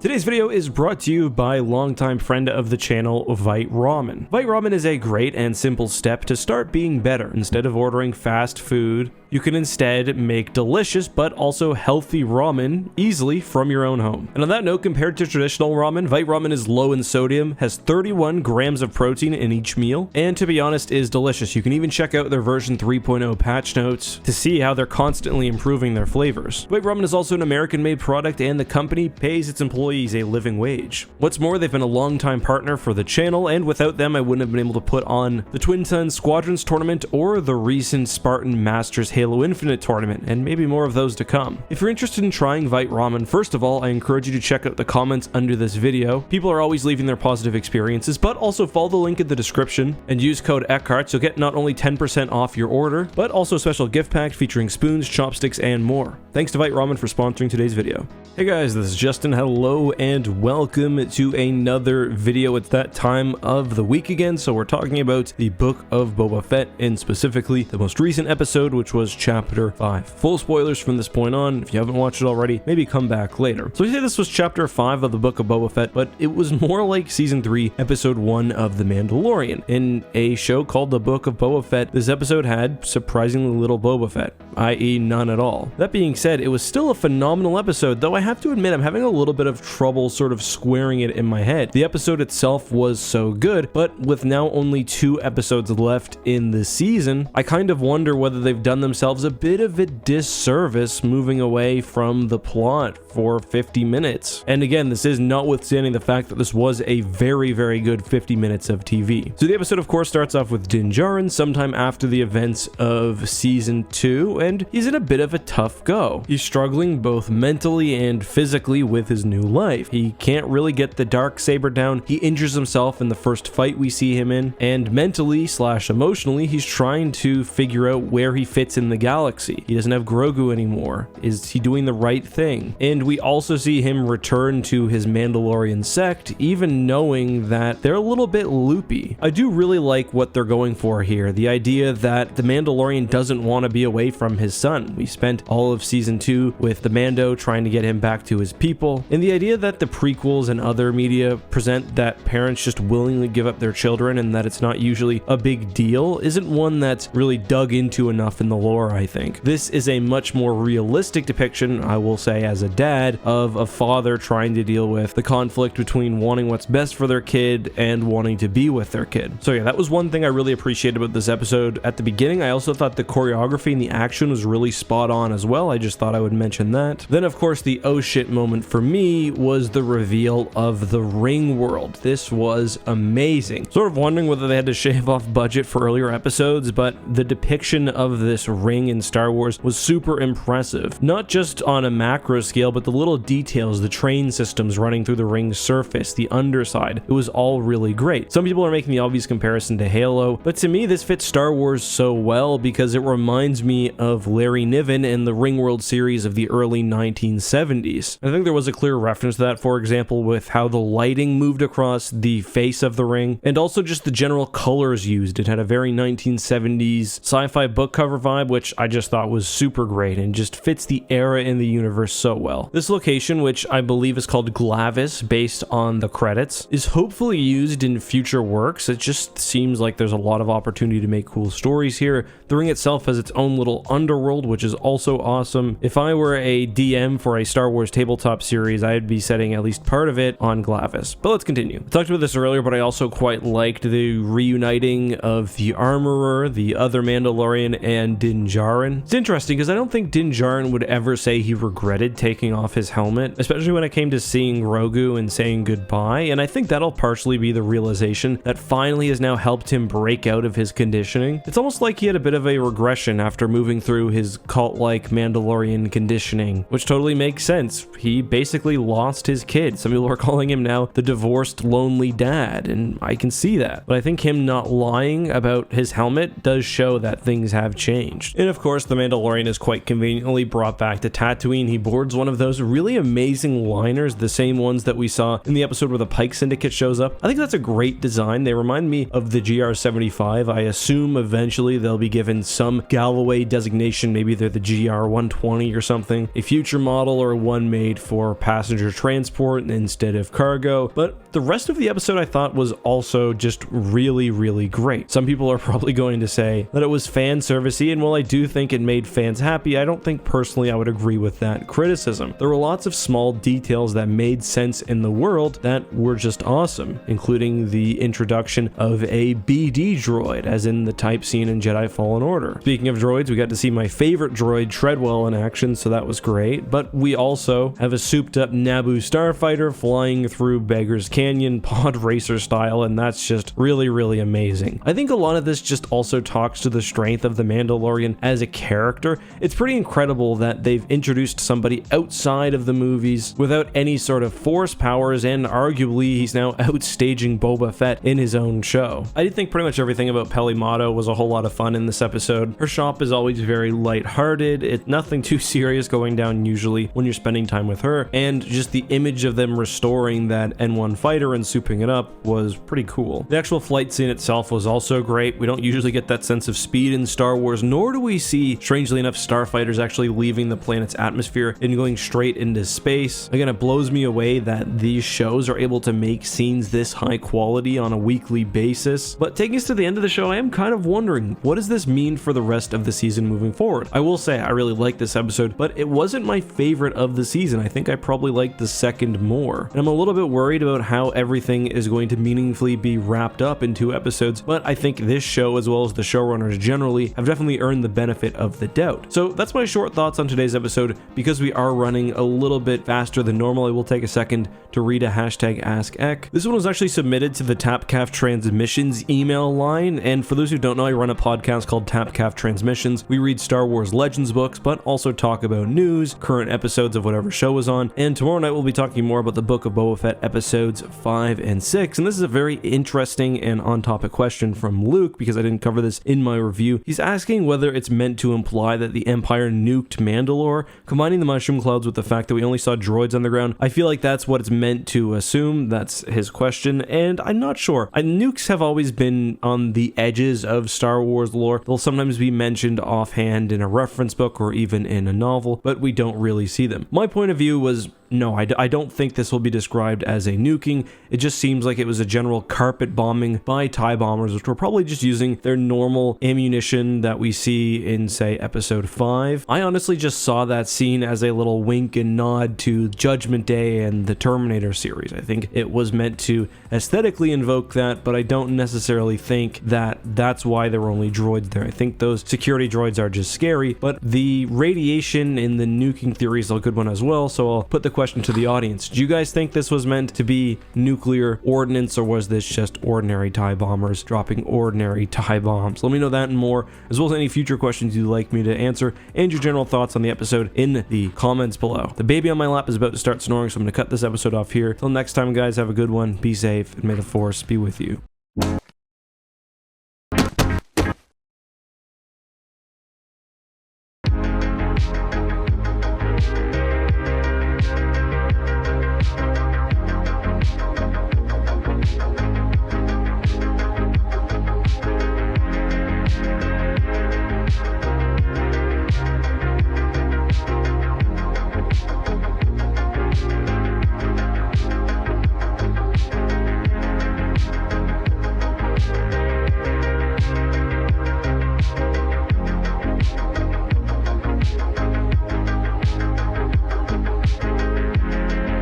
Today's video is brought to you by longtime friend of the channel, Vite Ramen. Vite Ramen is a great and simple step to start being better. Instead of ordering fast food, you can instead make delicious but also healthy ramen easily from your own home. And on that note, compared to traditional ramen, Vite Ramen is low in sodium, has 31 grams of protein in each meal, and to be honest, is delicious. You can even check out their version 3.0 patch notes to see how they're constantly improving their flavors. Vite Ramen is also an American-made product, and the company pays its employees a living wage. What's more, they've been a long-time partner for the channel, and without them, I wouldn't have been able to put on the Twin Suns Squadrons tournament or the recent Spartan Masters Halo Infinite tournament, and maybe more of those to come. If you're interested in trying Vite Ramen, first of all, I encourage you to check out the comments under this video. People are always leaving their positive experiences, but also follow the link in the description and use code Eckharts. You'll get not only 10% off your order, but also a special gift pack featuring spoons, chopsticks, and more. Thanks to Vite Ramen for sponsoring today's video. Hey guys, this is Justin. Hello and welcome to another video. It's that time of the week again, so we're talking about the Book of Boba Fett, and specifically the most recent episode, which was Chapter 5. Full spoilers from this point on. If you haven't watched it already, maybe come back later. So we say this was Chapter 5 of the Book of Boba Fett, but it was more like Season 3, Episode 1 of The Mandalorian. In a show called The Book of Boba Fett, this episode had surprisingly little Boba Fett, i.e. none at all. That being said, it was still a phenomenal episode, though I have to admit I'm having a little bit of trouble sort of squaring it in my head. The episode itself was so good, but with now only 2 episodes left in the season, I kind of wonder whether they've done themselves a bit of a disservice moving away from the plot for 50 minutes. And again, this is notwithstanding the fact that this was a very, very good 50 minutes of TV. So the episode, of course, starts off with Din Djarin sometime after the events of Season 2, and he's in a bit of a tough go. He's struggling both mentally and physically with his new life. He can't really get the Darksaber down. He injures himself in the first fight we see him in, and mentally / emotionally, he's trying to figure out where he fits in the galaxy. He doesn't have Grogu anymore. Is he doing the right thing? And we also see him return to his Mandalorian sect, even knowing that they're a little bit loopy. I do really like what they're going for here. The idea that the Mandalorian doesn't want to be away from his son. We spent all of Season 2 with the Mando trying to get him back to his people, and the idea that the prequels and other media present that parents just willingly give up their children and that it's not usually a big deal isn't one that's really dug into enough in the lore, I think. This is a much more realistic depiction, I will say as a dad, of a father trying to deal with the conflict between wanting what's best for their kid and wanting to be with their kid. So yeah, that was one thing I really appreciated about this episode. At the beginning, I also thought the choreography and the action was really spot on as well. I just thought I would mention that. Then of course the oh shit moment for me was the reveal of the ring world. This was amazing. Sort of wondering whether they had to shave off budget for earlier episodes, but the depiction of this ring in Star Wars was super impressive. Not just on a macro scale, but the little details, the train systems running through the ring's surface, the underside. It was all really great. Some people are making the obvious comparison to Halo, but to me this fits Star Wars so well because it reminds me of Larry Niven in the Ringworld series of the early 1970s. I think there was a clear reference to that, for example, with how the lighting moved across the face of the ring, and also just the general colors used. It had a very 1970s sci-fi book cover vibe, which I just thought was super great and just fits the era in the universe so well. This location, which I believe is called Glavis based on the credits, is hopefully used in future works. It just seems like there's a lot of opportunity to make cool stories here. The ring itself has its own little underworld, which is also awesome. If I were a DM for a Star Wars tabletop series, I'd be setting at least part of it on Glavis. But let's continue. I talked about this earlier, but I also quite liked the reuniting of the Armorer, the other Mandalorian, and Din Djarin. It's interesting because I don't think Din Djarin would ever say he regretted taking off his helmet, especially when it came to seeing Grogu and saying goodbye, and I think that'll partially be the realization that finally has now helped him break out of his conditioning. It's almost like he had a bit of a regression after moving through his cult-like Mandalorian conditioning, which totally makes sense. He basically lost his kid. Some people are calling him now the divorced, lonely dad, and I can see that. But I think him not lying about his helmet does show that things have changed. And of course, the Mandalorian is quite conveniently brought back to Tatooine. He boards one of those really amazing liners, the same ones that we saw in the episode where the Pike Syndicate shows up. I think that's a great design. They remind me of the GR75. I assume eventually they'll be given some Galloway designation. Maybe they're the GR120 2020 or something, a future model or one made for passenger transport instead of cargo. But the rest of the episode I thought was also just really, really great. Some people are probably going to say that it was fan servicey, and while I do think it made fans happy, I don't think personally I would agree with that criticism. There were lots of small details that made sense in the world that were just awesome, including the introduction of a BD droid, as in the type seen in Jedi Fallen Order. Speaking of droids, we got to see my favorite droid, Treadwell, in action, so that was great, but we also have a souped up Naboo starfighter flying through Beggar's Canyon pod racer style, and that's just really, really amazing. I think a lot of this just also talks to the strength of the Mandalorian as a character. It's pretty incredible that they've introduced somebody outside of the movies without any sort of force powers, and arguably he's now outstaging Boba Fett in his own show. I did think pretty much everything about Peli Motto was a whole lot of fun in this episode. Her shop is always very lighthearted. It's nothing too serious going down usually when you're spending time with her, and just the image of them restoring that N1 fighter and souping it up was pretty cool. The actual flight scene itself was also great. We don't usually get that sense of speed in Star Wars, nor do we see, strangely enough, starfighters actually leaving the planet's atmosphere and going straight into space. Again, it blows me away that these shows are able to make scenes this high quality on a weekly basis. But taking us to the end of the show, I am kind of wondering, what does this mean for the rest of the season moving forward? I will say I really liked this episode, but it wasn't my favorite of the season. I think I probably liked the second more. And I'm a little bit worried about how everything is going to meaningfully be wrapped up in 2 episodes, but I think this show, as well as the showrunners generally, have definitely earned the benefit of the doubt. So that's my short thoughts on today's episode. Because we are running a little bit faster than normal, I will take a second to read a hashtag AskEck. This one was actually submitted to the Tapcaf Transmissions email line, and for those who don't know, I run a podcast called Tapcaf Transmissions. We read Star Wars Legends books, but also talk about news, current episodes of whatever show is on, and tomorrow night we'll be talking more about the Book of Boba Fett episodes 5 and 6, and this is a very interesting and on-topic question from Luke, because I didn't cover this in my review. He's asking whether it's meant to imply that the Empire nuked Mandalore, combining the mushroom clouds with the fact that we only saw droids on the ground. I feel like that's what it's meant to assume. That's his question, and I'm not sure. Nukes have always been on the edges of Star Wars lore. They'll sometimes be mentioned offhand in a reference book or even in a novel, but we don't really see them. My point of view was, no, I don't think this will be described as a nuking. It just seems like it was a general carpet bombing by TIE bombers, which were probably just using their normal ammunition that we see in, say, episode 5. I honestly just saw that scene as a little wink and nod to Judgment Day and the Terminator series. I think it was meant to aesthetically invoke that, but I don't necessarily think that that's why there were only droids there. I think those security droids are just scary, but the radiation in the nuking theory is a good one as well, so I'll put the question to the audience. Do you guys think this was meant to be nuclear ordnance, or was this just ordinary TIE bombers dropping ordinary TIE bombs? Let me know that and more, as well as any future questions you'd like me to answer, and your general thoughts on the episode in the comments below. The baby on my lap is about to start snoring, so I'm going to cut this episode off here. Till next time, guys, have a good one, be safe, and may the Force be with you.